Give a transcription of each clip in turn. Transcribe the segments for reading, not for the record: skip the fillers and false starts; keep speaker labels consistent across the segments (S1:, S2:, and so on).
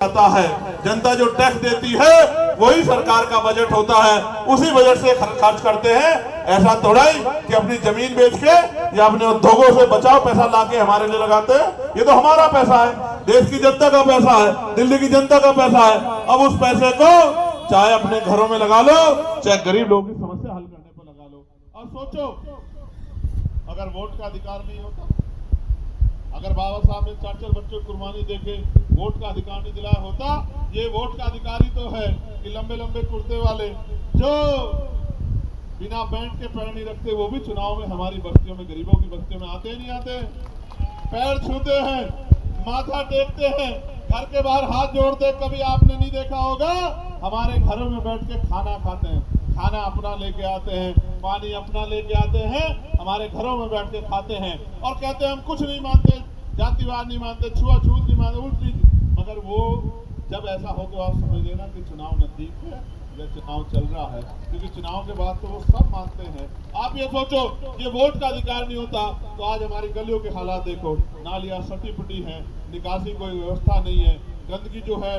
S1: आता है। जनता जो टैक्स देती है वही सरकार का बजट होता है, उसी बजट से खर्च करते हैं। ऐसा थोड़ा ही कि अपनी जमीन बेच के या अपने उद्योगों से बचाओ पैसा लाके हमारे लिए लगाते हैं। ये तो हमारा पैसा है, देश की जनता का पैसा है, दिल्ली की जनता का पैसा है। अब उस पैसे को चाहे अपने घरों में लगा लो, चाहे गरीब लोगों की समस्या हल करने पर लगा लो। अब सोचो, अगर वोट का अधिकार नहीं होता, अगर बाबा साहब ने 4-4 बच्चों की कुर्बानी देके वोट का अधिकार नहीं दिलाया होता। ये वोट का अधिकार ही तो है कि लंबे लंबे कुर्ते वाले जो बिना बैंड के पैर नहीं रखते, वो भी चुनाव में हमारी बस्तियों में, गरीबों की बस्तियों में आते नहीं आते, पैर छूते हैं, माथा टेकते हैं, घर के बाहर हाथ जोड़ते। कभी आपने नहीं देखा होगा, हमारे घरों में बैठ के खाना खाते हैं, खाना अपना लेके आते हैं, पानी अपना लेके आते हैं, हमारे घरों में बैठ के खाते हैं और कहते हैं हम कुछ नहीं मानते, जातिवाद नहीं मानते, छुआछूत नहीं मानते, उल्ट नहीं। मगर वो जब ऐसा हो तो आप समझ लेना कि चुनाव नजदीक है या चुनाव चल रहा है, क्योंकि चुनाव के बाद तो वो सब मानते हैं। आप ये सोचो, ये वोट का अधिकार नहीं होता तो आज हमारी गलियों के हालात देखो, नालियां सटी फटी हैं, निकासी कोई व्यवस्था नहीं है, गंदगी जो है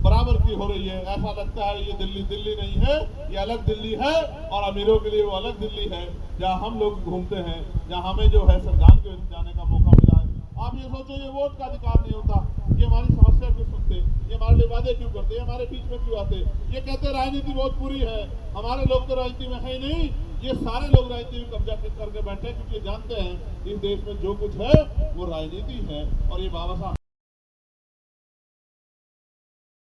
S1: बराबर की हो रही है। ऐसा लगता है ये दिल्ली दिल्ली नहीं है, ये अलग दिल्ली है और अमीरों के लिए वो अलग दिल्ली है जहाँ हम लोग घूमते हैं, जहाँ हमें जो है संविधान के जाने का मौका मिला है। आप ये सोचो, ये वोट का अधिकार नहीं होता, ये हमारी समस्या क्यों सुनते, ये हमारे लिए वादे क्यों करते, ये हमारे बीच में क्यों आते, ये कहते राजनीति बहुत बुरी है। हमारे लोग तो राजनीति में है नहीं, ये सारे लोग राजनीति में कब्जा करके बैठे, क्योंकि जानते हैं इस देश में जो कुछ है वो राजनीति है। और ये बाबा साहब